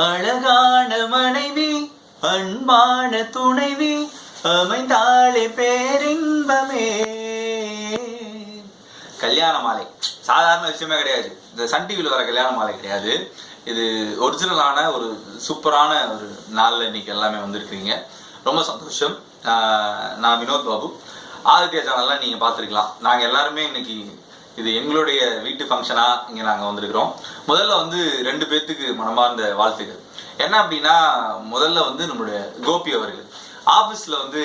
அழகான மனைவி அன்பான துணைவி அமைந்தாளே பேரின்பமே. கல்யாண மாலை சாதாரண விஷயமே கிடையாது. இந்த சன் டிவியில் வர கல்யாண மாலை கிடையாது. இது ஒரிஜினலான ஒரு சூப்பரான ஒரு நாளில் இன்னைக்கு எல்லாமே வந்திருக்கிறீங்க. ரொம்ப சந்தோஷம். நான் வினோத் பாபு. ஆதித்யா சேனல்லாம் நீங்கள் பார்த்துருக்கலாம். நாங்கள் எல்லாருமே இன்னைக்கு இது எங்களுடைய வீட்டு ஃபங்க்ஷனாக இங்கே நாங்கள் வந்திருக்கிறோம். முதல்ல வந்து 2 பேர்த்துக்கு மனமார்ந்த வாழ்த்துக்கள். என்ன அப்படின்னா, முதல்ல வந்து நம்மளுடைய கோபி அவர்கள் ஆஃபீஸில் வந்து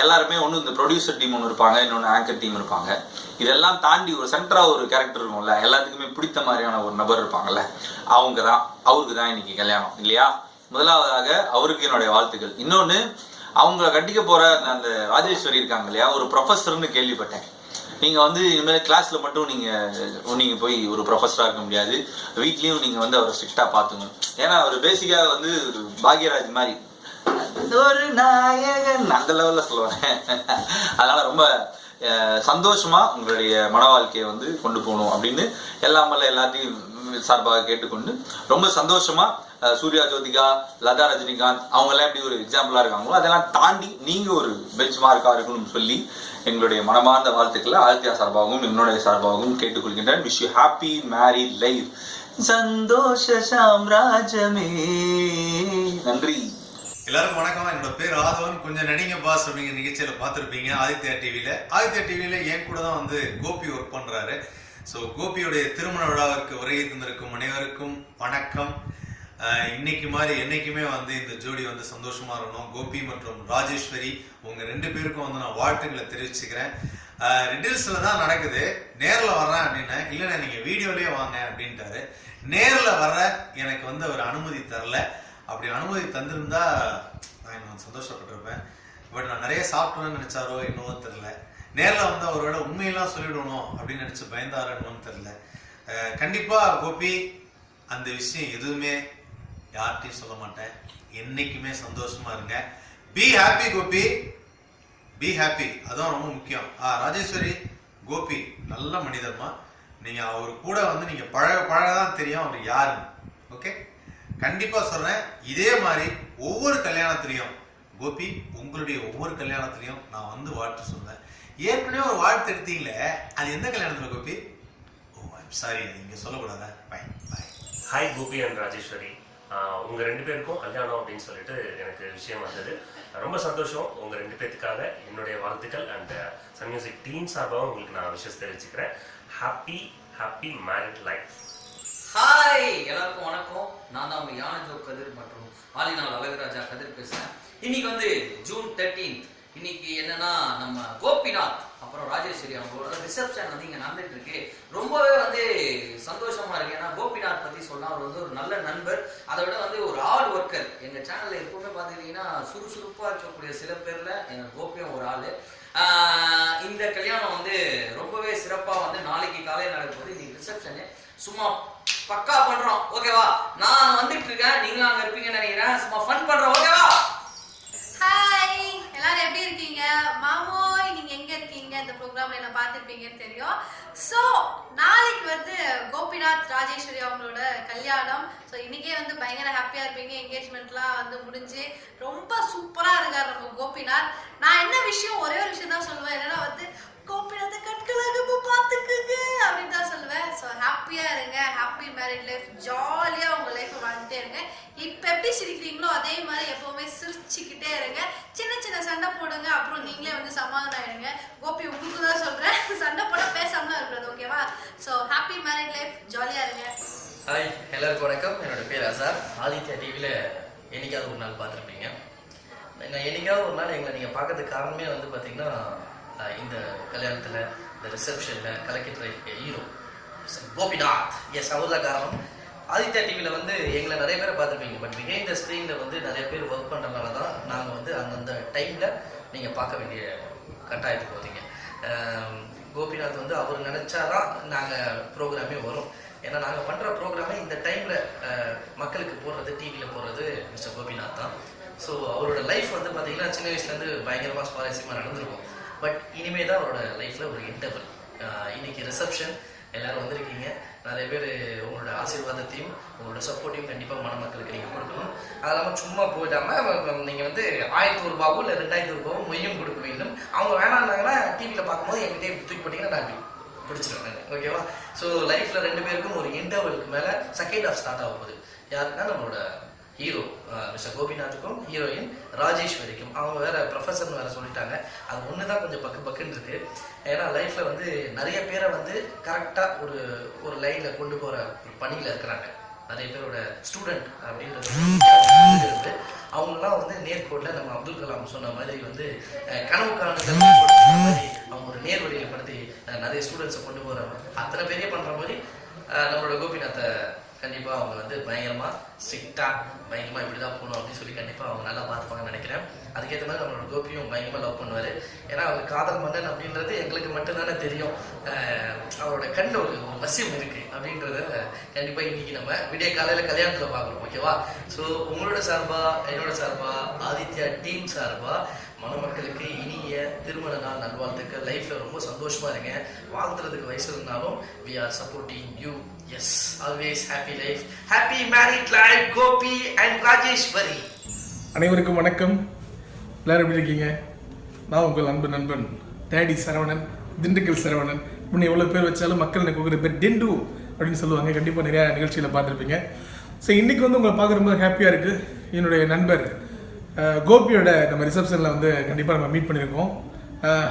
எல்லாருமே ஒன்று இந்த ப்ரொடியூசர் டீம் ஒன்று இருப்பாங்க, இன்னொன்று ஆங்கர் டீம் இருப்பாங்க. இதெல்லாம் தாண்டி ஒரு சென்டராக ஒரு கேரக்டர் இருக்கும்ல, எல்லாத்துக்குமே பிடித்த மாதிரியான ஒரு நபர் இருப்பாங்கல்ல, அவருக்கு தான் இன்னைக்கு கல்யாணம் இல்லையா. முதலாவதாக அவருக்கு என்னுடைய வாழ்த்துக்கள். இன்னொன்று, அவங்கள கட்டிக்க போகிற அந்த ராஜேஸ்வரி இருக்காங்க இல்லையா, ஒரு ப்ரொஃபஸர்னு கேள்விப்பட்டேன். நீங்கள் வந்து இனிமேல் கிளாஸில் மட்டும் நீங்கள் போய் ஒரு ப்ரொஃபஸராக இருக்க முடியாது, வீட்லேயும் நீங்கள் வந்து அவரை ஸ்ட்ரிக்டாக பார்த்துக்கணும். ஏன்னா அவர் பேசிக்காக வந்து ஒரு பாக்யராஜ் மாதிரி ஒரு நாயகன் அந்த லெவலில் சொல்லுவாங்க. அதனால் ரொம்ப சந்தோஷமாக உங்களுடைய மன வாழ்க்கையை வந்து கொண்டு போகணும் அப்படின்னு எல்லாத்தையும் சார்பாக கேட்டுக்கொண்டு, ரொம்ப சந்தோஷமாக சூர்யா ஜோதிகா, லதா ரஜினிகாந்த் அவங்கெல்லாம் எப்படி ஒரு எக்ஸாம்பிளாக இருக்காங்களோ அதெல்லாம் தாண்டி நீங்கள் ஒரு பெஞ்ச் மார்க்காக இருக்கணும்னு சொல்லி எங்களுடைய மனமார்ந்த வாழ்த்துக்களை ஆதித்யா சார்பாகவும் என்னுடைய சார்பாகவும் கேட்டுக்கொள்கின்றேன். Wish you happy married life. சந்தோஷ சாம்ராஜ்யமே. நன்றி. எல்லாருக்கும் வணக்கம். என்னோட பேர் ஆதவன். கொஞ்சம் நடிங்க பாஸ் அப்படிங்கிற நிகழ்ச்சியில பார்த்துருப்பீங்க ஆதித்யா டிவியில என் கூட தான் வந்து கோபி ஒர்க் பண்றாரு. ஸோ கோபியுடைய திருமண விழாவிற்கு வருகை தந்திருக்கும் அனைவருக்கும் வணக்கம். இன்னைக்கு மாதிரி என்னைக்குமே வந்து இந்த ஜோடி வந்து சந்தோஷமா இருக்கணும். கோபி மற்றும் ராஜேஸ்வரி உங்க 2 பேருக்கும் வந்து நான் வாழ்த்துக்களை தெரிவிச்சுக்கிறேன். ரிடில்ஸ்ல தான் நடக்குது. நேரில் வர்றேன் அப்படின்னா, இல்லைண்ணா நீங்க வீடியோலயே வாங்க அப்படின்ட்டாரு. நேரில் வர்ற எனக்கு வந்து அவர் அனுமதி தரல. அப்படி அனுமதி தந்திருந்தா நான் இன்னும் சந்தோஷப்பட்டிருப்பேன். பட் நான் நிறைய சாப்பிட்டேன்னு நினைச்சாரோ என்னவோ தெரியல. நேரில் வந்து அவரோட உண்மையெல்லாம் சொல்லிடணும் அப்படின்னு நினைச்சு பயந்தாரோ என்னன்னு தெரியல. கண்டிப்பா கோபி அந்த விஷயம் எதுவுமே யார்கிட்டையும் சொல்ல மாட்டேன். என்னைக்குமே சந்தோஷமா இருங்க. Be happy Gopi, be happy. அதான் ரொம்ப முக்கியம். ராஜேஸ்வரி, கோபி நல்ல மனிதர்மா. நீங்க அவர் கூட வந்து நீங்க பழகதான் தெரியும் அவர் யாருன்னு. ஓகே, கண்டிப்பா சொல்றேன். இதே மாதிரி ஒவ்வொரு கல்யாணத்திலையும் கோபி உங்களுடைய ஒவ்வொரு கல்யாணத்திலையும் நான் வந்து வாழ்த்து சொல்றேன். ஏற்கனவே ஒரு வாழ்த்து எடுத்தீங்களே, அது எந்த கல்யாணத்துல கோபி? ஓ ஐம் சாரி, நீங்க சொல்லக்கூடாதா? Bye bye. Hi Gopi and Rajeshwari. உங்கள் 2 பேருக்கும் கல்யாணம் அப்படின்னு சொல்லிட்டு எனக்கு விஷயம் வந்தது. ரொம்ப சந்தோஷம். உங்கள் 2 பேருக்காக என்னுடைய வாழ்த்துக்கள் அண்ட் சன் மியூசிக் டீம் சார்பாக உங்களுக்கு நான் விஷயம் தெரிவிச்சுக்கிறேன். Happy married life. ஹாய் எல்லாருக்கும் வணக்கம். நான் தான் உங்க யானஜோ கதிர் மற்றும் ஆலினால் அழகுராஜா கதிர் பேசுறேன். இன்னைக்கு வந்து ஜூன் 13. இன்னைக்கு என்னன்னா, நம்ம கோபிநாத் அப்புறம் ராஜேஸ்வரி அவங்களோட ரிசப்ஷன் வந்து இங்க நடந்துட்டு இருக்கு. ரொம்பவே வந்து சந்தோஷமா இருக்கு. ஏன்னா கோபிநாத் பத்தி சொன்னா அவர் வந்து ஒரு நல்ல நண்பர், அதை விட வந்து ஒரு ஹார்ட் ஒர்க்கர். எங்க சேனல்ல எப்பவுமே பாத்துக்கிட்டீங்கன்னா சுறுசுறுப்பா இருக்கக்கூடிய சில பேர்ல எங்க கோபியும் ஒரு ஆளு. இந்த கல்யாணம் வந்து ரொம்பவே சிறப்பா வந்து நாளைக்கு காலையில் நடக்கும்போது இன்னைக்கு ரிசப்ஷனு சும்மா பக்கா பண்றோம். ஓகேவா? நான் வந்துட்டு இருக்கேன், நீங்களும் அங்க இருப்பீங்கன்னு நினைக்கிறேன். சும்மா ஃபன் பண்றோம். ஓகேவா? ஹாய், எல்லாரும் எப்படி இருக்கீங்க? மாமோய், நீங்க எங்க இருக்கீங்க? இந்த ப்ரோக்ராம்ல என்ன பார்த்திருப்பீங்கன்னு தெரியும். ஸோ நாளைக்கு வந்து கோபிநாத் ராஜேஸ்வரி அவங்களோட கல்யாணம். ஸோ இன்னைக்கே வந்து பயங்கர ஹாப்பியா இருப்பீங்க. என்கேஜ்மெண்ட்லாம் வந்து முடிஞ்சு ரொம்ப சூப்பரா இருக்காரு நம்ம கோபிநாத். நான் என்ன விஷயம், ஒரே ஒரு விஷயம் தான் சொல்லுவேன். என்னன்னா வந்து கோபிநாத்தை கட்கலாக பார்த்துக்குங்க அப்படின்னு தான் சொல்லுவேன். ஸோ ஹாப்பியா இருங்க, ஹாப்பி மேரிட் லைஃப், ஜாலியா உங்க லைஃப் வாழ்ந்துட்டே இருங்க. இப்ப எப்படி சிரிக்கிறீங்களோ அதே மாதிரி எப்பவுமே சிரிச்சுக்கிட்டே இருங்க. சின்ன சின்ன சண்டை போடுங்க, அப்புறம் நீங்களே வந்து சமாதானம் ஆயிடுங்க. கோபி உங்களுக்கு தான் சொல்றேன், சண்டை போட பேசாம இருக்கிறது. ஓகேவா? ஸோ ஹாப்பி மேரிட் லைஃப், ஜாலியா இருங்க. ஹாய் எல்லாருக்கும் வணக்கம். என்னோட பேர் அசார். ஆதித்யா டிவியில் என்னைக்காவது ஒரு நாள் பார்த்துருப்பீங்க. என்னைக்காவது ஒரு நாள் எங்களை நீங்கள் பார்க்கறதுக்கு காரணமே வந்து பார்த்தீங்கன்னா, இந்த கல்யாணத்தில் இந்த ரிசப்ஷனில் கலக்கிட்டு இருக்க ஹீரோ கோபிநாத். எஸ், அவர் தான் காரணம். ஆதித்யா டிவியில் வந்து எங்களை நிறைய பேரை பார்த்துருப்பீங்க. பட் பிஹைண்ட் த ஸ்க்ரீனில் வந்து நிறைய பேர் ஒர்க் பண்ணுறதுனால தான் நாங்கள் வந்து அந்தந்த டைமில் நீங்கள் பார்க்க வேண்டிய கட்டாயத்துக்கு போகிறீங்க. கோபிநாத் வந்து அவர் நினச்சாதான் நாங்கள் ப்ரோக்ராமே வரும். ஏன்னா நாங்கள் பண்ணுற ப்ரோக்ராமே இந்த டைமில் மக்களுக்கு போடுறது, டிவியில் போடுறது மிஸ்டர் கோபிநாத் தான். ஸோ அவரோட லைஃப் வந்து பார்த்தீங்கன்னா சின்ன வயசுலேருந்து பயங்கரமாக சுவாரஸ்யமாக நடந்திருக்கும். பட் இனிமே தான் அவரோட லைஃப்பில் ஒரு இன்டர்வல். இன்னைக்கு ரிசப்ஷன், எல்லாரும் வந்திருக்கீங்க. நிறைய பேர் உங்களோட ஆசீர்வாதத்தையும் உங்களோட சப்போர்ட்டையும் கண்டிப்பாக மணமக்களுக்கு நீங்கள் கொடுக்கணும். அது இல்லாமல் சும்மா போயிடாமல் நீங்கள் வந்து 1000 ரூபாவோ இல்லை 2000 ரூபாவோ மொய்யும் கொடுக்க வேண்டும். அவங்க வேணான்னாங்கன்னா டிவியில் பார்க்கும்போது என்கிட்ட தூக்கி போட்டிங்கன்னா நான் பிடிச்சிருவேன். ஓகேவா? ஸோ லைஃப்பில் 2 பேருக்கும் ஒரு இன்டர்வலுக்கு மேலே செகண்ட் ஹாஃப் ஸ்டார்ட் ஆக போகுது. யாருன்னா நம்மளோட ஹீரோ மிஸ்டர் கோபிநாத்துக்கும் ஹீரோயின் ராஜேஸ்வரிக்கும். அவங்க வேற ப்ரொஃபஸர்னு வேற சொல்லிட்டாங்க. அது ஒன்று தான் கொஞ்சம் பக்குன்னு இருக்கு. ஏன்னா லைஃப்பில் வந்து நிறைய பேரை வந்து கரெக்டாக ஒரு லைனில் கொண்டு போகிற ஒரு பணியில் இருக்கிறாங்க. நிறைய பேரோட ஸ்டூடெண்ட் அப்படின்றது அவங்களாம் வந்து நேர்கோட்டில் நம்ம அப்துல் கலாம் சொன்ன மாதிரி வந்து கனவு காணுதல் மாதிரி அவங்க ஒரு நேர்வழியில் படுத்தி நிறைய ஸ்டூடெண்ட்ஸை கொண்டு போகிறாங்க. அத்தனை பேரே பண்ணுற மாதிரி நம்மளோட கோபிநாத்தை கண்டிப்பாக அவங்க வந்து பயங்கரமாக ஸ்ட்ரிக்டாக பயங்கரமாக இப்படி தான் போகணும் அப்படின்னு சொல்லி கண்டிப்பாக அவங்க நல்லா பார்த்துப்பாங்கன்னு நினைக்கிறேன். அதுக்கேற்ற மாதிரி நம்மளோட கோபியும் பயங்கரமாக லவ் பண்ணுவார். ஏன்னா அவர் காதல் மன்னன் அப்படின்றது எங்களுக்கு மட்டும்தானே தெரியும். அவரோட கண்ணில் ஒரு வசியம் இருக்குது அப்படின்றத கண்டிப்பாக இன்றைக்கி நம்ம விடிய காலையில் கல்யாணத்தில் பார்க்குறோம். ஓகேவா? ஸோ உங்களோட சார்பாக, என்னோட சார்பாக, ஆதித்யா டீம் சார்பாக மணமக்களுக்கு இனிய திருமண நாள் நல்வாழ்த்துக்கள். லைஃப்பில் ரொம்ப சந்தோஷமாக இருங்க. வாழ்த்துறதுக்கு வயசு இருந்தாலும் we are supporting you. Yes, always happy life, happy married life, Gopi and Rajeswari. அனைவருக்கும் வணக்கம். எல்லாரும் எப்படி இருக்கீங்க? நான் உங்கள் அன்பு நண்பன் டேடி சரவணன், திண்டுக்கல் சரவணன். முன்னே எவ்வளோ பேர் வச்சாலும் மக்கள் எனக்கு கொடுக்குற பேர் டெண்டு அப்படின்னு சொல்லுவாங்க. கண்டிப்பாக நிறையா நிகழ்ச்சியில் பார்த்துருப்பீங்க. ஸோ இன்றைக்கி வந்து உங்களை பார்க்க ரொம்ப ஹாப்பியாக இருக்குது. என்னுடைய நண்பர் கோபியோட நம்ம ரிசப்ஷனில் வந்து கண்டிப்பாக நம்ம மீட் பண்ணியிருக்கோம்.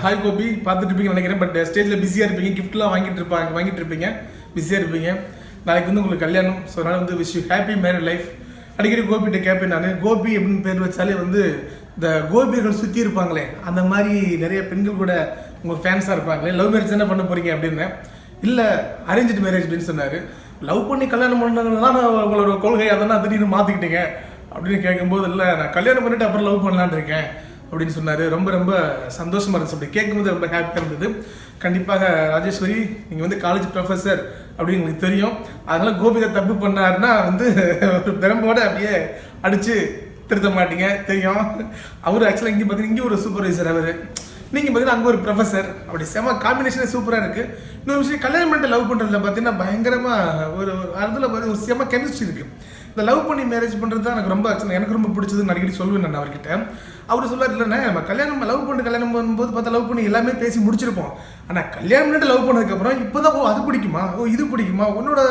ஹாய் கோபி, பார்த்துட்டு இருப்பீங்கன்னு நினைக்கிறேன். பட் ஸ்டேஜில் பிஸியாக இருப்பீங்க, கிஃப்ட்லாம் வாங்கிட்டு இருப்பீங்க, பிஸியாக இருப்பீங்க. நாளைக்கு வந்து உங்களுக்கு கல்யாணம். ஸோ அதனால் வந்து wish you happy married life. அடிக்கடி கோபிகிட்ட கேட்பேன் நான். கோபி அப்படின்னு பேர் வச்சாலே வந்து இந்த கோபிகள் சுற்றி இருப்பாங்களே அந்த மாதிரி நிறைய பெண்கள் கூட உங்கள் ஃபேன்ஸாக இருப்பாங்களே. லவ் மேரேஜ் என்ன பண்ண போகிறீங்க அப்படின்னு. இல்லை அரேஞ்ச்டு மேரேஜ் அப்படின்னு சொன்னார். லவ் பண்ணி கல்யாணம் பண்ணது தான் உங்களோட கொள்கை, அதெல்லாம் திடீர்னு மாற்றிக்கிட்டீங்க அப்படின்னு கேட்கும்போது, இல்லை நான் கல்யாணம் பண்ணிவிட்டு அப்புறம் லவ் பண்ணலான்னு இருக்கேன் அப்படின்னு சொன்னார். ரொம்ப ரொம்ப சந்தோஷமாக இருந்துச்சு. அப்படி கேட்கும்போது ரொம்ப ஹாப்பியாக இருந்தது. கண்டிப்பாக ராஜேஸ்வரி, நீங்கள் வந்து காலேஜ் ப்ரொஃபஸர் அப்படின்னு உங்களுக்கு தெரியும். அதனால் கோபிதை தப்பு பண்ணாருன்னா வந்து ஒரு பெரம்போடு அப்படியே அடித்து திருத்த மாட்டீங்க, தெரியும். அவர் ஆக்சுவலாக இங்கே பார்த்தீங்கன்னா இங்கே ஒரு சூப்பர்வைசர், அவர் நீங்கள் பார்த்தீங்கன்னா அங்கே ஒரு ப்ரொஃபஸர். அப்படி செம காம்பினேஷனே சூப்பராக இருக்குது. இன்னொரு விஷயம், கல்யாணம் பண்ணிட்டு லவ் பண்ணுறதுல பார்த்தீங்கன்னா பயங்கரமாக ஒரு அதில் ஒரு செம கெமிஸ்ட்ரி இருக்குது. இந்த லவ் பண்ணி மேரேஜ் பண்ணுறது தான் எனக்கு ரொம்ப ஆக்சுவலாக எனக்கு ரொம்ப பிடிச்சதுன்னு அடிக்கடி சொல்லுவேன் நான் அவர்கிட்ட. அவர் சொல்லார், இல்லைண்ணே நம்ம கல்யாணம் பண்ணும்போது பார்த்தா லவ் பண்ணி எல்லாமே பேசி முடிச்சிருப்போம். ஆனால் கல்யாணம் பண்ணிட்டு லவ் பண்ணதுக்கப்புறம் இப்போ தான் அது பிடிக்குமா, இது பிடிக்குமா, உன்னோட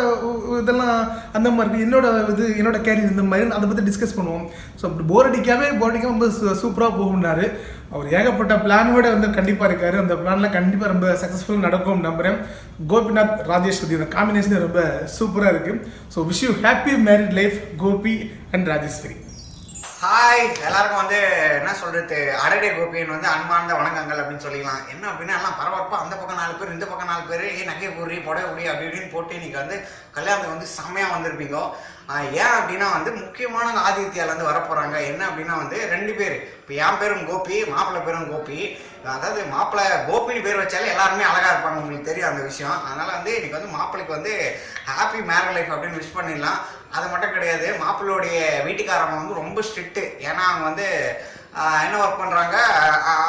இதெல்லாம் அந்த மாதிரி இருக்குது, என்னோட கேரியர் இந்த மாதிரி அதை பற்றி டிஸ்கஸ் பண்ணுவோம். ஸோ அப்படி போர் அடிக்காமல் ரொம்ப சூப்பராக போகும்னாரு. அவர் ஏகப்பட்ட பிளானோட வந்து கண்டிப்பாக இருக்காரு. அந்த பிளான்லாம் கண்டிப்பாக ரொம்ப சக்ஸஸ்ஃபுல்லாக நடக்கும் நம்புகிறேன். கோபிநாத் ராஜேஸ்வரி இந்த காம்பினேஷன் ரொம்ப சூப்பராக இருக்குது. So wish you happy married life Gopi and Rajeshwari. Hi, எல்லாருக்கும் வந்து என்ன சொல்றது, அரடே கோபின்னு வந்து அன்பார்ந்த வணக்கங்கள் அப்படின்னு சொல்லிக்கலாம். என்ன அப்படின்னா எல்லாம் பரபரப்பாக அந்த பக்கம் 4 பேர், இந்த பக்கம் 4 பேர், நகை போடுறி புடவை உடி அப்படி இப்படின்னு போட்டு இன்னைக்கு வந்து கல்யாணத்துக்கு வந்து செம்மையாக வந்திருப்பீங்க. ஏன் அப்படின்னா வந்து முக்கியமான ஆதித்யாலேருந்து வரப்போகிறாங்க. என்ன அப்படின்னா வந்து 2 பேர். இப்போ என் பேரும் கோபி, மாப்பிள்ளை பேரும் கோபி. அதாவது மாப்பிள்ளை கோபின்னு பேர் வச்சாலே எல்லாருமே அழகாக இருப்பாங்க, உங்களுக்கு தெரியும் அந்த விஷயம். அதனால் வந்து இன்னைக்கு வந்து மாப்பிள்ளைக்கு வந்து ஹாப்பி மேரிட் லைஃப் அப்படின்னு விஷ் பண்ணிடலாம். அது மட்டும் கிடையாது, மாப்பிள்ளையோடைய வீட்டுக்காரங்க வந்து ரொம்ப ஸ்ட்ரிக்ட்டு. ஏன்னா அவங்க வந்து என்ன ஒர்க் பண்ணுறாங்க,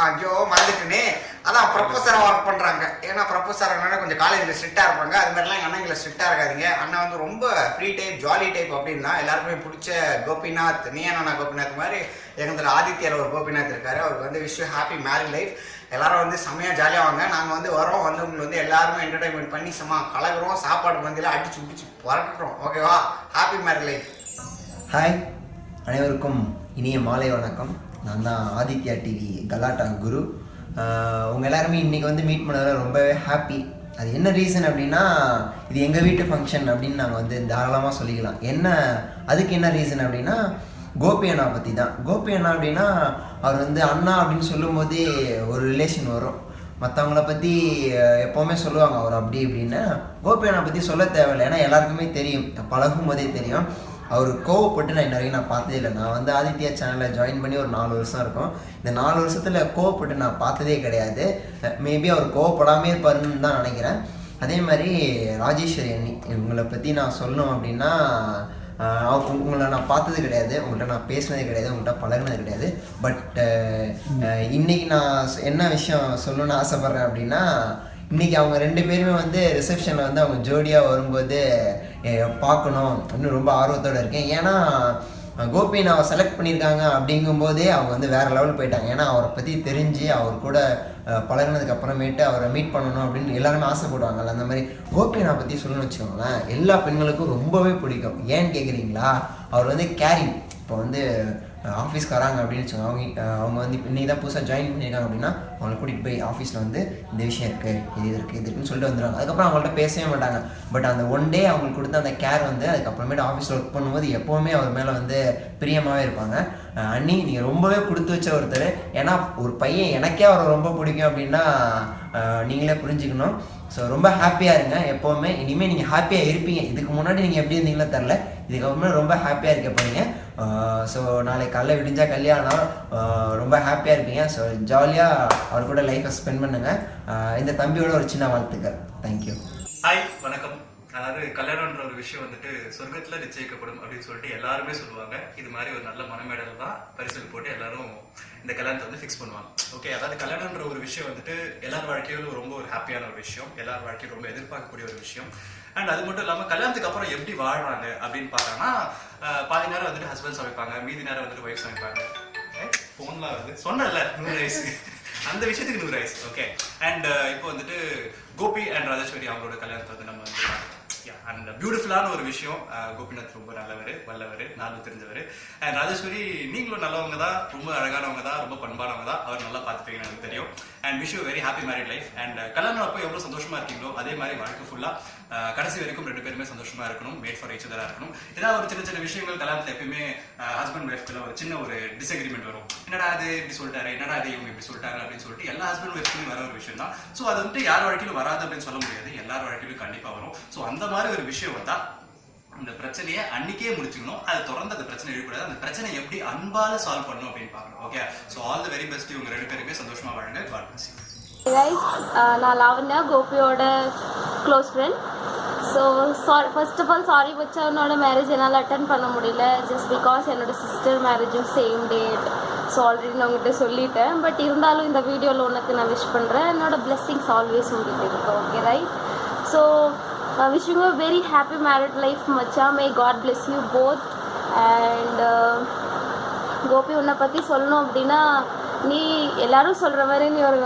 ஐயோ மறந்துட்டுனே, அதான் ப்ரொஃபஸராக ஒர்க் பண்ணுறாங்க. ஏன்னா ப்ரொஃபஸராக கொஞ்சம் காலேஜில் ஸ்ட்ரிக்டாக இருப்பாங்க. அது மாதிரிலாம் எங்கள் அண்ணங்களை ஸ்ட்ரிக்டாக இருக்காதிங்க. அண்ணன் வந்து ரொம்ப ஃப்ரீ டைப், ஜாலி டைப் அப்படின்னா எல்லாருக்குமே பிடிச்ச கோபிநாத், நீ என்ன கோபிநாத் மாதிரி எங்கள் ஆதித்யாவில் ஒரு கோபிநாத் இருக்காரு. அவருக்கு வந்து விஷ் ஹாப்பி மேரிட் லைஃப். எல்லாரும் வந்து செம்மையாக ஜாலியாக வாங்க. நாங்கள் வந்து வரோம், வந்து உங்களுக்கு வந்து எல்லாருமே என்டர்டைன்மெண்ட் பண்ணி செம்ம கலகுறோம், சாப்பாடு மந்தியில் அடிச்சு பிடிச்சி பறக்கிறோம். ஓகேவா? Happy married life. ஹாய், அனைவருக்கும் இனிய மாலை வணக்கம். நான் தான் ஆதித்யா டிவி கலாட்டா குரு. உங்கள் எல்லாருமே இன்றைக்கி வந்து மீட் பண்ணதில் ரொம்பவே ஹாப்பி. அது என்ன ரீசன் அப்படின்னா, இது எங்கள் வீட்டு ஃபங்க்ஷன் அப்படின்னு நாங்கள் வந்து தாராளமாக சொல்லிக்கலாம். அதுக்கு என்ன ரீசன் அப்படின்னா, கோபி அண்ணா பற்றி தான். கோபி அண்ணா அப்படின்னா அவர் வந்து அண்ணா அப்படின்னு சொல்லும் போதே ஒரு ரிலேஷன் வரும். மற்றவங்கள பற்றி எப்போவுமே சொல்லுவாங்க அவர் அப்படி இப்படின்னு. கோபி அண்ணா பற்றி சொல்ல தேவையில்லை, ஏன்னா எல்லாருக்குமே தெரியும், பழகும் போதே தெரியும். அவர் கோவப்பட்டு நான் இன்ன வரைக்கும் நான் பார்த்ததே இல்லை. நான் வந்து ஆதித்யா சேனலில் ஜாயின் பண்ணி ஒரு 4 வருஷம் இருக்கும். இந்த 4 வருஷத்தில் கோவப்பட்டு நான் பார்த்ததே கிடையாது. மேபி அவர் கோவப்படாமே இருப்பாருன்னு தான் நினைக்கிறேன். அதே மாதிரி ராஜேஸ்வரி அண்ணி, இவங்களை பற்றி நான் சொல்லணும் அப்படின்னா, உங்களை நான் பார்த்தது கிடையாது, உங்கள்கிட்ட நான் பேசினது கிடையாது, உங்கள்கிட்ட பழகினது கிடையாது. பட் இன்றைக்கி நான் என்ன விஷயம் சொல்லணும்னு ஆசைப்பட்றேன் அப்படின்னா, இன்றைக்கி அவங்க 2 பேருமே வந்து ரிசப்ஷனில் வந்து அவங்க ஜோடியாக வரும்போது பார்க்கணும் இன்னும் ரொம்ப ஆர்வத்தோடு இருக்கேன். ஏன்னா கோபி நான் செலக்ட் பண்ணியிருக்காங்க அப்படிங்கும்போதே அவங்க வந்து வேறு லெவல் போயிட்டாங்க. ஏன்னா அவரை பற்றி தெரிஞ்சு அவர் கூட பழகினதுக்கு அப்புறமேட்டு அவரை மீட் பண்ணணும் அப்படின்னு எல்லாருமே ஆசைப்படுவாங்கல்ல. அந்த மாதிரி கோபி நான் பற்றி சொல்லணும்னு வச்சுக்கோங்களேன், எல்லா பெண்களுக்கும் ரொம்பவே பிடிக்கும். ஏன்னு கேட்குறீங்களா, அவர் வந்து கேரிங். இப்போ வந்து ஆஃபீஸ்க்கு வராங்க அப்படின்னு வச்சுக்கோங்க, அவங்க வந்து இன்னைக்கு தான் புதுசாக ஜாயின் பண்ணியிருக்காங்க அப்படின்னா அவங்களை கூட்டிகிட்டு போய் ஆஃபீஸில் வந்து இந்த விஷயம் இருக்குது, இது இருக்குன்னு சொல்லிட்டு வந்துடுவாங்க. அதுக்கப்புறம் அவங்கள்ட்ட பேசவே மாட்டாங்க. பட் அந்த ஒன் டே அவங்களுக்கு கொடுத்த அந்த கேர் வந்து அதுக்கப்புறமேட்டு ஆஃபீஸில் ஒர்க் பண்ணும்போது எப்போவுமே அவர் மேலே வந்து பிரியமாகவே இருப்பாங்க. அண்ணி நீங்கள் ரொம்பவே கொடுத்து வச்ச ஒருத்தர். ஏன்னா ஒரு பையன் எனக்கே அவரை ரொம்ப பிடிக்கும் அப்படின்னா நீங்களே புரிஞ்சுக்கணும். ஸோ ரொம்ப ஹாப்பியாக இருங்க எப்போவுமே. இனிமேல் நீங்கள் ஹாப்பியாக இருப்பீங்க. இதுக்கு முன்னாடி நீங்கள் எப்படி இருந்தீங்களோ தெரில, இதுக்கப்புறமே ரொம்ப ஹாப்பியாக இருக்க போறீங்க. ஸோ நாளைக்கு காலைல விடிஞ்சா கல்யாணம், ரொம்ப ஹாப்பியாக இருப்பீங்க. ஸோ ஜாலியாக அவர் கூட லைஃப்பை ஸ்பெண்ட் பண்ணுங்கள். இந்த தம்பியோட ஒரு சின்ன வாழ்த்துக்கள். தேங்க்யூ. ஹாய், வணக்கம். அதாவது கல்யாணம்ன்ற ஒரு விஷயம் வந்துட்டு சொர்க்கத்தில் நிச்சயிக்கப்படும் அப்படின்னு சொல்லிட்டு எல்லாருமே சொல்லுவாங்க. இது மாதிரி ஒரு நல்ல மனமேடல் தான் பரிசல் போட்டு எல்லாரும் இந்த கல்யாணத்தை வந்து ஃபிக்ஸ் பண்ணுவாங்க. ஓகே, அதாவது கல்யாணம்ன்ற ஒரு விஷயம் வந்துட்டு எல்லார் வாழ்க்கையிலும் ரொம்ப ஒரு ஹாப்பியான ஒரு விஷயம், எல்லார் வாழ்க்கையும் ரொம்ப எதிர்பார்க்கக்கூடிய ஒரு விஷயம். அண்ட் அது மட்டும் இல்லாமல் கல்யாணத்துக்கு அப்புறம் எப்படி வாழ்றாங்க அப்படின்னு பார்த்தாங்கன்னா, பாதி நேரம் வந்துட்டு ஹஸ்பண்ட் சமைப்பாங்க, மீதி நேரம் வந்துட்டு ஒய்ஃப் சமைப்பாங்க. ஃபோன்லாம் வந்து சொன்னல 100 வயசு அந்த விஷயத்துக்கு 100 வயசு. ஓகே, அண்ட் இப்போ வந்துட்டு கோபி அண்ட் ராஜேஸ்வரி அவங்களோட கல்யாணத்தை வந்து நம்ம வந்து அண்ட் பியூட்டிஃபுல்லான ஒரு விஷயம். கோபிநாத் ரொம்ப நல்லவர், வல்லவர், நானும் தெரிஞ்சவர். அண்ட் ராஜேஸ்வரி நீங்களும் நல்லவங்க தான், ரொம்ப அழகானவங்க தான், ரொம்ப பண்பானவங்க தான். அவர் நல்லா பார்த்துப்பீங்கன்னு எனக்கு தெரியும். And wish you very happy married life. And கல்யாணம் அப்போ எவ்வளோ சந்தோஷமா இருக்கீங்களோ அதே மாதிரி வாழ்க்கை ஃபுல்லாக கடைசி வரைக்கும் 2 பேருமே சந்தோஷமா இருக்கணும், மேட் ஃபார் ஈச் அதரா இருக்கணும். ஏதாவது ஒரு சின்ன சின்ன விஷயங்கள் கல்யாணத்தில் எப்பயுமே ஹஸ்பண்ட் ஒய்ஃப்குள்ள ஒரு சின்ன ஒரு டிஸ்அக்ரிமெண்ட் வரும். என்னடா அது இப்படி சொல்லிட்டாரு, என்னடா அது இவங்க இப்படி சொல்லிட்டாங்க அப்படின்னு சொல்லிட்டு எல்லா ஹஸ்பண்ட் ஒய்ஃப்க்குமே வர ஒரு விஷயம் தான். ஸோ அது வந்துட்டு யார் வாழ்க்கையிலும் வராது அப்படின்னு சொல்ல முடியாது, எல்லார் வாழ்க்கையிலும் கண்டிப்பாக வரும். ஸோ அந்த மாதிரி ஒரு விஷயம் வந்தா இந்த பிரச்சனையை அன்னைக்கே முடிச்சுக்கணும். அது தொடர்ந்து அந்த பிரச்சனை எழுதக்கூடாது. அந்த பிரச்சனை எப்படி அன்பால சால்வ் பண்ணணும் அப்படின்னு பார்க்கணும். Okay, so all the very best. இவங்க 2 பேருமே சந்தோஷமா வாழுங்க. God plus you. கைஸ், நான் லாவண்யா, கோபியோட close friend. So first of all sorry வச்சா அவனோட மேரேஜ் என்னால் அட்டன் பண்ண முடியல, ஜஸ்ட் பிகாஸ் என்னோட சிஸ்டர் மேரேஜும் சேம் டேட். ஸோ ஆல்ரெடி நான் உங்கள்கிட்ட சொல்லிட்டேன். பட் இருந்தாலும் இந்த வீடியோவில் உனக்கு நான் விஷ் பண்ணுறேன். என்னோட பிளெஸ்ஸிங்ஸ் ஆல்வேஸ் உங்கள்கிட்ட இருக்கு. Okay right? So wishing you a very happy married life மச்சா. may God bless you both. and Gopi உன்னை பற்றி சொல்லணும் அப்படின்னா, நீ எல்லாரும் சொல்கிற மாதிரி நீ ஒரு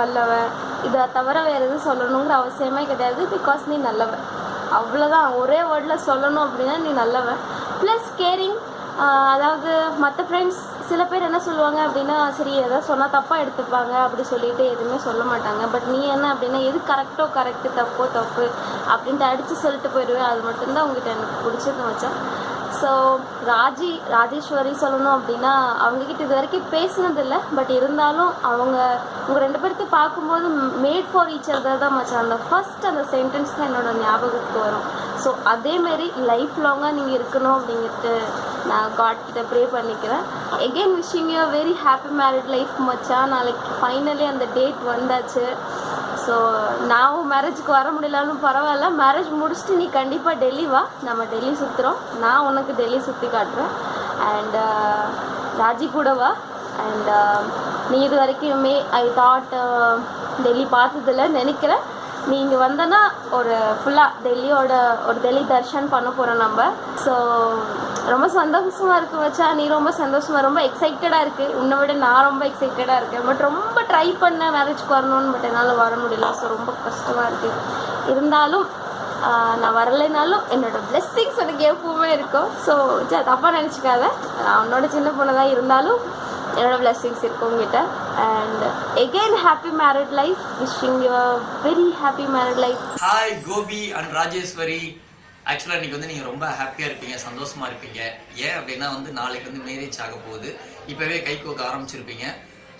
வல்லவன், இதை தவிர வேறு எதுவும் சொல்லணுங்கிற அவசியமே கிடையாது. பிகாஸ் நீ நல்லவன், அவ்வளோதான். ஒரே வேர்டில் சொல்லணும் அப்படின்னா நீ நல்லவன். Plus caring. அதாவது மற்ற ஃப்ரெண்ட்ஸ் சில பேர் என்ன சொல்லுவாங்க அப்படின்னா, சரி எதாவது சொன்னால் தப்பாக எடுத்துப்பாங்க அப்படி சொல்லிட்டு எதுவுமே சொல்ல மாட்டாங்க. பட் நீ என்ன அப்படின்னா, எது கரெக்டோ கரெக்டு, தப்போ தப்பு அப்படின்ட்டு அடித்து சொல்லிட்டு போயிடுவேன். அது மட்டும்தான் உங்ககிட்ட எனக்கு பிடிச்சது வச்சேன். ஸோ ராஜேஸ்வரி சொல்லணும் அப்படின்னா, அவங்கக்கிட்ட இது வரைக்கும் பேசினதில்லை. பட் இருந்தாலும் உங்கள் 2 பேர்த்தையும் பார்க்கும்போது மேட் ஃபார் ஈச் அதர் தான் மச்சான். அந்த ஃபர்ஸ்ட் அந்த சென்டென்ஸ் தான் என்னோட ஞாபகத்துக்கு வரும். ஸோ அதேமாரி லைஃப் லாங்காக நீங்கள் இருக்கணும் அப்படிங்கிறது நான் காட் கிட்ட ப்ரே பண்ணிக்கிறேன். Again wishing you very happy married life மச்சான். நாளைக்கு ஃபைனலி அந்த டேட் வந்தாச்சு. ஸோ நான் மேரேஜுக்கு வர முடியலாலும் பரவாயில்ல, மேரேஜ் முடிச்சுட்டு நீ கண்டிப்பாக டெல்லி வா, நம்ம டெல்லி சுற்றுறோம். நான் உனக்கு டெல்லி சுற்றி காட்டுறேன். அண்ட் ராஜி கூட வா. அண்ட் நீ இது வரைக்குமே ஐ தாட் டெல்லி பார்த்ததில்ல நினைக்கிறேன். நீ இங்கே வந்தனா ஒரு ஃபுல்லாக டெல்லியோட ஒரு டெல்லி தர்ஷன் பண்ண போகிறோம் நம்ம. ஸோ ரொம்ப சந்தோஷமாக இருக்குது வச்சா. நீ ரொம்ப சந்தோஷமாக, ரொம்ப எக்ஸைட்டடாக இருக்குது. உன்னை விட நான் ரொம்ப எக்ஸைட்டடாக இருக்கேன். பட் ரொம்ப ட்ரை பண்ணேன் மேரேஜ்க்கு வரணும்னு, பட் என்னால் வர முடியல. ஸோ ரொம்ப கஷ்டமாக இருக்குது. இருந்தாலும் நான் வரலைனாலும் என்னோடய பிளெஸ்ஸிங்ஸ் எனக்கு எப்பவுமே இருக்கும். ஸோ தப்பாக நினச்சிக்காத, நான் உன்னோட சின்ன பொண்ணு தான் இருந்தாலும் என்னோட பிளெஸ்ஸிங்ஸ் இருக்கும் உங்ககிட்ட. And again happy married life. Wishing you very happy married life. Hi Gopi and Rajeshwari. ஆக்சுவலாக இன்றைக்கி வந்து நீங்கள் ரொம்ப ஹாப்பியாக இருப்பீங்க, சந்தோஷமாக இருப்பீங்க. ஏன் அப்படின்னா வந்து நாளைக்கு வந்து மேரேஜ் ஆக போகுது. இப்போவே கை கோக்க ஆரம்பிச்சிருப்பீங்க.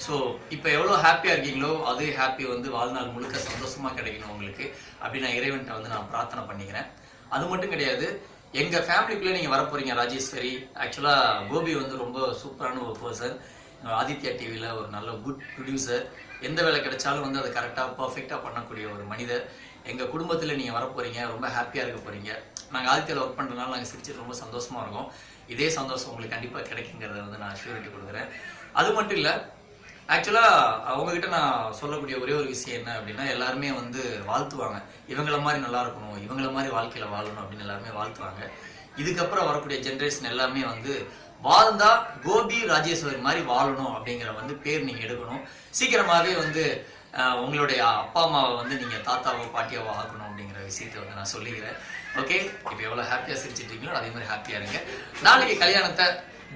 ஸோ இப்போ எவ்வளோ ஹாப்பியாக இருக்கீங்களோ அதே ஹாப்பி வந்து வாழ்நாள் முழுக்க சந்தோஷமாக கிடைக்கணும் உங்களுக்கு அப்படி நான் இறைவன்ட்ட வந்து நான் பிரார்த்தனை பண்ணிக்கிறேன். அது மட்டும் கிடையாது, எங்கள் ஃபேமிலிக்குள்ளே நீங்கள் வரப்போகிறீங்க ராஜேஸ்வரி. ஆக்சுவலாக கோபி வந்து ரொம்ப சூப்பரான ஒரு பர்சன். ஆதித்யா டிவியில் ஒரு நல்ல குட் ப்ரொடியூசர். எந்த வேலை கிடைச்சாலும் வந்து அதை கரெக்டாக பர்ஃபெக்டாக பண்ணக்கூடிய ஒரு மனிதர். எங்கள் குடும்பத்தில் நீங்கள் வரப்போகிறீங்க, ரொம்ப ஹாப்பியாக இருக்க போகிறீங்க. நாங்கள் ஆதித்யாவில் ஒர்க் பண்ணுறதுனால நாங்கள் சிரிச்சுட்டு ரொம்ப சந்தோஷமாக இருக்கோம். இதே சந்தோஷம் உங்களுக்கு கண்டிப்பாக கிடைக்குங்கிறத வந்து நான் ஷூரிட்டி கொடுக்குறேன். அது மட்டும் இல்லை, ஆக்சுவலாக அவங்கக்கிட்ட நான் சொல்லக்கூடிய ஒரே ஒரு விஷயம் என்ன அப்படின்னா, எல்லாருமே வந்து வாழ்த்துவாங்க, இவங்கள மாதிரி நல்லா இருக்கணும், இவங்கள மாதிரி வாழ்க்கையில் வாழணும் அப்படின்னு எல்லாருமே வாழ்த்துவாங்க. இதுக்கப்புறம் வரக்கூடிய ஜென்ரேஷன் எல்லாமே வந்து வாழ்ந்தா கோபி ராஜேஸ்வரி மாதிரி வாழணும் அப்படிங்கிற வந்து பேர் நீங்க எடுக்கணும். சீக்கிரமாவே வந்து உங்களுடைய அப்பா அம்மாவை வந்து நீங்க தாத்தாவோ பாட்டியாவோ ஆக்கணும் அப்படிங்கிற விஷயத்தை வந்து நான் சொல்லிக்கிறேன். ஓகே, இப்போ எவ்வளவு ஹாப்பியா சிரிச்சிட்டு இருக்கீங்களோ அதே மாதிரி ஹாப்பியா இருங்க. நாளைக்கு கல்யாணத்தை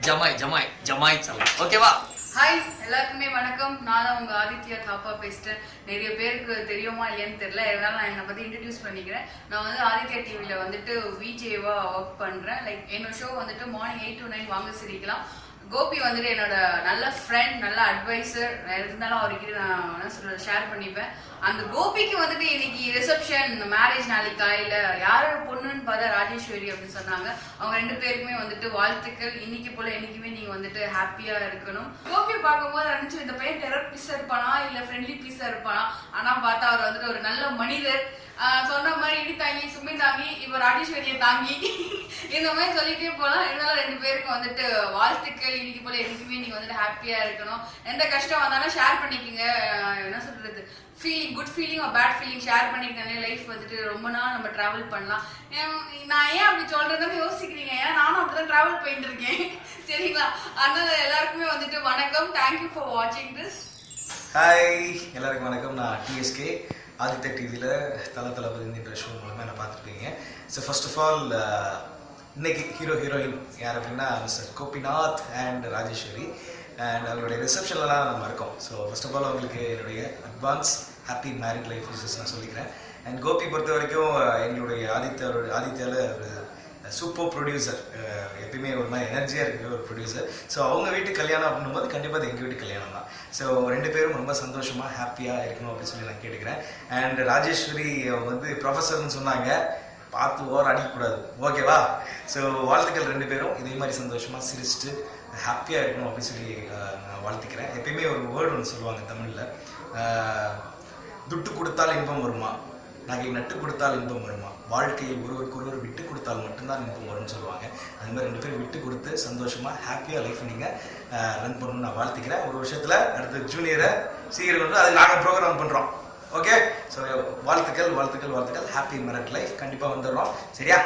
ஜமாய் ஜமாய் ஜமாய் சொல்லலாம். ஓகேவா? ஹாய், எல்லாருக்குமே வணக்கம். நான் தான் உங்கள் ஆதித்யா தாப்பா பேசுகிறேன். நிறைய பேருக்கு தெரியுமா இல்லையான்னு தெரியல, இருந்தாலும் நான் என்னை பற்றி இன்ட்ரடியூஸ் பண்ணிக்கிறேன். நான் வந்து ஆதித்யா டிவியில் வந்துட்டு விஜேவாக ஒர்க் பண்ணுறேன். லைக் என்னோட ஷோ வந்துட்டு மார்னிங் 8 to 9 வாங்க சிரிக்கலாம். கோபி வந்துட்டு என்னோட நல்ல ஃப்ரெண்ட், நல்ல அட்வைசர். இருந்தாலும் அவர்கிட்ட நான் என்ன சொல்றது ஷேர் பண்ணிப்பேன். அந்த கோபிக்கு வந்துட்டு இன்னைக்கு ரிசப்ஷன், மேரேஜ் நாளைக்கு காலையில் யாரோட பொண்ணுன்னு பார்த்தா ராஜேஸ்வரி அப்படின்னு சொன்னாங்க. அவங்க 2 பேருக்குமே வந்துட்டு வாழ்த்துக்கள். இன்னைக்கு போல என்னைக்குமே நீங்க வந்துட்டு ஹாப்பியா இருக்கணும். கோபியை பார்க்கும்போது நினைச்சு இந்த பையன் டெரர் பீஸா இருப்பானா இல்ல ஃப்ரெண்ட்லி பீஸா இருப்பானா, ஆனா பார்த்தா அவர் வந்துட்டு ஒரு நல்ல மனிதர். சொன்ன மாதிரி இடி தாங்கி சுமை தாங்கி இப்ப ராஜேஸ்வரியை தாங்கி இந்த மாதிரி சொல்லிட்டே போலாம். இருந்தாலும் 2 பேருக்கும் வந்துட்டு வாழ்த்துக்கள். இன்னைக்கு போல என்னைக்குமே நீங்க வந்துட்டு ஹாப்பியா இருக்கணும். எந்த கஷ்டம் வந்தாலும் ஷேர் பண்ணிக்கோங்க. என்ன சொல்றது, ஃபீலிங், குட் ஃபீலிங் ஒரு பேட் ஃபீலிங் ஷேர் பண்ணிக்கிட்டாலே லைஃப் வந்துட்டு ரொம்ப நாள் நம்ம டிராவல் பண்ணலாம். நான் ஏன் அப்படி சொல்றதுன்னு யோசிக்கிறீங்க, ஏன்னா நானும் அப்படிதான் டிராவல் பண்ணிட்டு இருக்கேன். சரிங்களா? அதனால எல்லாருக்குமே வந்துட்டு வணக்கம். தேங்க்யூ ஃபார் வாட்சிங் திஸ். ஹாய், எல்லாருக்கும் வணக்கம். நான் டிஎஸ்கே ஆதித்யா டிவியில் தளபதின்ற ஷோ மூலமாக என்ன பார்த்துருப்பீங்க. ஸோ ஃபர்ஸ்ட் ஆஃப் ஆல் இன்னைக்கு ஹீரோயின் யார் அப்படின்னா mister Gopinath and Rajeshwari and அவங்களுடைய ரிசப்ஷன்லாம் நம்ம இருக்கோம். ஸோ ஃபர்ஸ்ட் ஆஃப் ஆல் அவங்களுக்கு என்னுடைய advance happy married life wishes நான் சொல்லிக்கிறேன். அண்ட் கோபி பொறுத்த வரைக்கும் எங்களுடைய ஆதித்யாவில் ஒரு சூப்பர் ப்ரொடியூசர், எப்பயுமே ஒரு மாதிரி எனர்ஜியாக இருக்கிற ஒரு ப்ரொடியூசர். ஸோ அவங்க வீட்டு கல்யாணம் அப்படின்னும்போது கண்டிப்பாக அது எங்கள் வீட்டு கல்யாணம் தான். ஸோ 2 பேரும் ரொம்ப சந்தோஷமாக ஹாப்பியாக இருக்கணும் அப்படின்னு சொல்லி நான் கேட்டுக்கிறேன். அண்ட் ராஜேஸ்வரி அவங்க வந்து ப்ரொஃபஸர்னு சொன்னாங்க, பார்த்து ஓவர் அடிக்கக்கூடாது, ஓகேவா? ஸோ வாழ்த்துக்கள் 2 பேரும் இதே மாதிரி சந்தோஷமாக சிரிச்சுட்டு ஹாப்பியாக இருக்கணும் அப்படின்னு சொல்லி நான் வாழ்த்துக்கிறேன். எப்பயுமே ஒரு வேர்டு ஒன்று சொல்லுவாங்க தமிழில், துட்டு கொடுத்தால் இன்பம் வருமா, நகை நட்டு கொடுத்தால் இன்பம் வருமா, வாழ்க்கையில் ஒருவருக்கொருவர் விட்டு கொடுத்தால் மட்டும்தான் இன்பம் வரும்னு சொல்லுவாங்க. அது மாதிரி 2 பேரும் விட்டு கொடுத்து சந்தோஷமாக ஹாப்பியாக லைஃப் நீங்கள் ரன் பண்ணணும்னு நான் வாழ்த்துக்கிறேன். ஒரு விஷயத்தில் அடுத்த ஜூனியரை சீக்கிரம் வந்து அது நாங்கள் ப்ரோக்ராம் பண்ணுறோம். ஓகே, ஸோ வாழ்த்துக்கள் வாழ்த்துக்கள் வாழ்த்துக்கள். ஹாப்பி மேரிட் லைஃப் கண்டிப்பாக வந்துடுறோம். சரியா?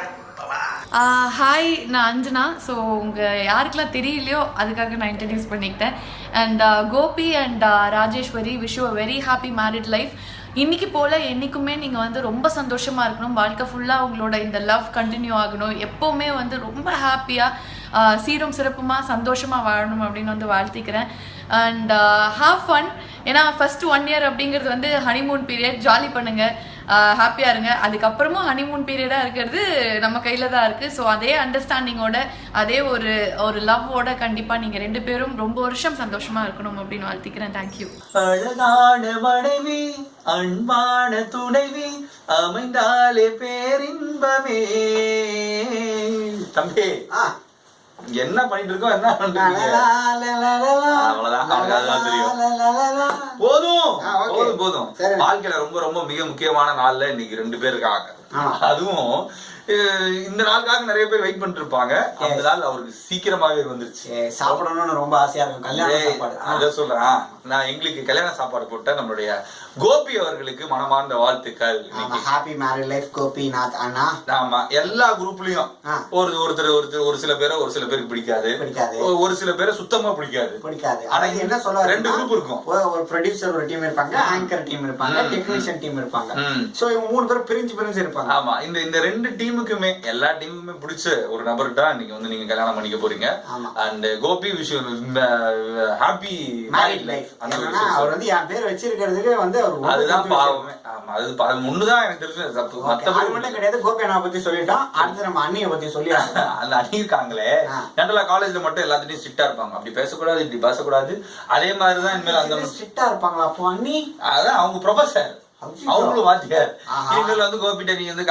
ஹாய், நான் அஞ்சனா. ஸோ உங்கள் யாருக்கெல்லாம் தெரியலையோ அதுக்காக நான் இன்ட்ரடியூஸ் பண்ணிக்கிட்டேன். And Gopi and Rajeshwari wish you a very happy married life. இன்னைக்கு போல் என்றைக்குமே நீங்கள் வந்து ரொம்ப சந்தோஷமாக இருக்கணும். வாழ்க்கை ஃபுல்லாக உங்களோட இந்த லவ் கண்டினியூ ஆகணும். எப்போவுமே வந்து ரொம்ப ஹாப்பியாக சீரும் சிறப்புமாக சந்தோஷமாக வாழணும் அப்படின்னு வந்து வாழ்த்திக்கிறேன். And have fun. ஏன்னா ஃபர்ஸ்ட் 1 year அப்படிங்கிறது வந்து ஹனிமூன் பீரியட். ஜாலி பண்ணுங்கள், ஹாப்பியாக இருங்க. அதுக்கப்புறமும் ஹனிமூன் பீரியடாக இருக்கிறது நம்ம கையில் தான் இருக்குது. ஸோ அதே அண்டர்ஸ்டாண்டிங்கோட, அதே ஒரு லவ்வோட கண்டிப்பாக நீங்கள் 2 பேரும் ரொம்ப வருஷம் சந்தோஷமாக இருக்கணும் அப்படின்னு வாழ்த்திக்கிறேன். தேங்க்யூ. அழகான மனைவி, அன்பான துணைவி அமைந்தாலே பேரின்பமே. தம்பி என்ன பண்ணிட்டு இருக்கோம், என்ன பண்றீங்க? அவ்வளவுதான், அவனுக்கு அதெல்லாம் தெரியும். போதும். வாழ்க்கையில ரொம்ப ரொம்ப மிக முக்கியமான நாள்ல இன்னைக்கு 2 பேர் இருக்காங்க. அதுவும் இந்த நாளுக்காக நிறைய பேர் வெயிட் பண்ணிட்டு இருப்பாங்க. அந்த நாள் அவருக்கு சீக்கிரமாவே வந்துருச்சு. சாப்பிடணும்னு ரொம்ப ஆசையா இருக்கும். கல்யாண சாப்பாடு அத சொல்றேன். நான் எங்களுக்கு கல்யாண சாப்பாடு போட்ட நம்மளுடைய கோபி அவர்களுக்கு மனமார்ந்த வாழ்த்துக்கள். ஹாப்பி மேரிட் லைஃப் கோபிநாத் அண்ணா. ஆமா, எல்லா குரூப்லயும் ஒரு சில பேருக்கு பிடிக்காது, ஒரு சில பேரை சுத்தமா பிடிக்காது. ஆனா என்ன சொல்ல 2 குரூப் இருக்கும். ஒரு ப்ரொடியூசர் ஒரு டீம் இருப்பாங்க, ஆங்கர் டீம் இருப்பாங்க, டெக்னீஷியன் டீம் இருப்பாங்க. சோ இவங்க 3 பேர் பிரிஞ்சு இருப்பாங்க. ஆமா, இந்த 2 டீமுக்குமே எல்லா டீமுக்குமே பிடிச்ச ஒரு நபர் தான் இன்னைக்கு வந்து நீங்க கல்யாணம் பண்ணிக்க போறீங்க. And Gopi wish you happy married life. அவர் வந்து என் பேர் வச்சிருக்கிறதுக்கு வந்து அதுதான் பாவமே. ஆமா, அது ஒண்ணுதான் எனக்கு தெரிஞ்ச தப்பு. மத்தபடி மட்டும் கிடையாது. கோபி அண்ணா பத்தி சொல்லிட்டோம். அடுத்து நம்ம அண்ணியை பத்தி சொல்லி அந்த அண்ணி இருக்காங்களே, ஜெனரலா காலேஜ்ல மட்டும் எல்லாத்துட்டையும் ஸ்ட்ரிக்டா இருப்பாங்க. அப்படி பேசக்கூடாது, இப்படி பேசக்கூடாது. அதே மாதிரிதான் இனிமேல் அந்த ஸ்ட்ரிக்டா இருப்பாங்களா அப்போ அண்ணி? அதான் அவங்க ப்ரொஃபசர், அவங்களும் வாத்தியார். எங்களை வந்து கோபிட்ட நீங்க வந்து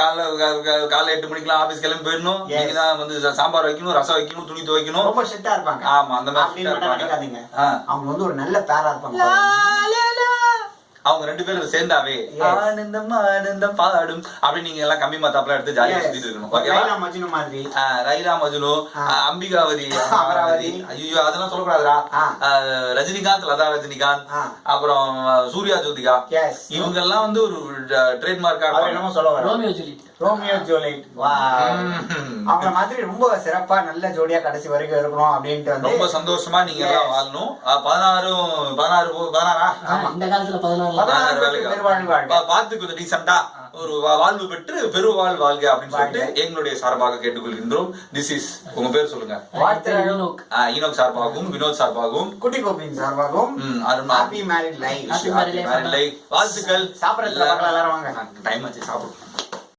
காலைல 8 மணிக்கெல்லாம் ஆபீஸ் கிளம்பி போயிடணும். நீங்க தான் வந்து சாம்பார் வைக்கணும், ரசம் வைக்கணும், துணி துவைக்கணும். ரொம்ப ஸ்ட்ரிக்டா இருப்பாங்க. ஆமா, அந்த மாதிரி அவங்க வந்து ஒரு நல்ல பேரா இருப்பாங்க. அவங்க 2 பேரும் சேர்ந்தாவே ஆனந்தம் ஆனந்தம் பாடும் அப்படி நீங்க எல்லாம் கம்மி மாத்தாப்ல எடுத்து ஜாலியா சுத்திட்டு இருக்கணும். ஓகேவா? ரைலா மஜ்னு, அம்பிகாவதி, ஐயோ அதெல்லாம் சொல்லக்கூடாதுடா. ரஜினிகாந்த், லதா ரஜினிகாந்த், அப்புறம் சூர்யா ஜோதிகா, இவங்க எல்லாம் வந்து ஒரு ட்ரேட்மார்க்கா சொல்ல ரோமியோ ஜூலியட். வா, அவங்கள மாதிரி ரொம்ப சிறப்பா நல்ல ஜோடியா கடைசி வரைக்கும் இருக்கணும் அப்படின்ட்டு வந்து ரொம்ப சந்தோஷமா நீங்க எல்லாம் வாழணும். 16 இந்த காலத்துல 16 பார்த்து கொஞ்சம் டீசெண்டா ஒரு வாழ்வு பெற்று பெருவாழ் வாழ்க அப்படின்னு சொல்லிட்டு எங்களுடைய சார்பாக கேட்டுக்கொள்கின்றோம். திஸ் இஸ் உங்க பேர் சொல்லுங்க. ஈனோக் சார்பாகவும் வினோத் சார்பாகவும் குட்டி கோபின் சார்பாகவும் ஹாப்பி மேரிட் லைஃப். வாழ்த்துக்கள். சாப்பிடறதுல எல்லாரும் வாங்க. டைம் ஆச்சு சாப்பிடும்.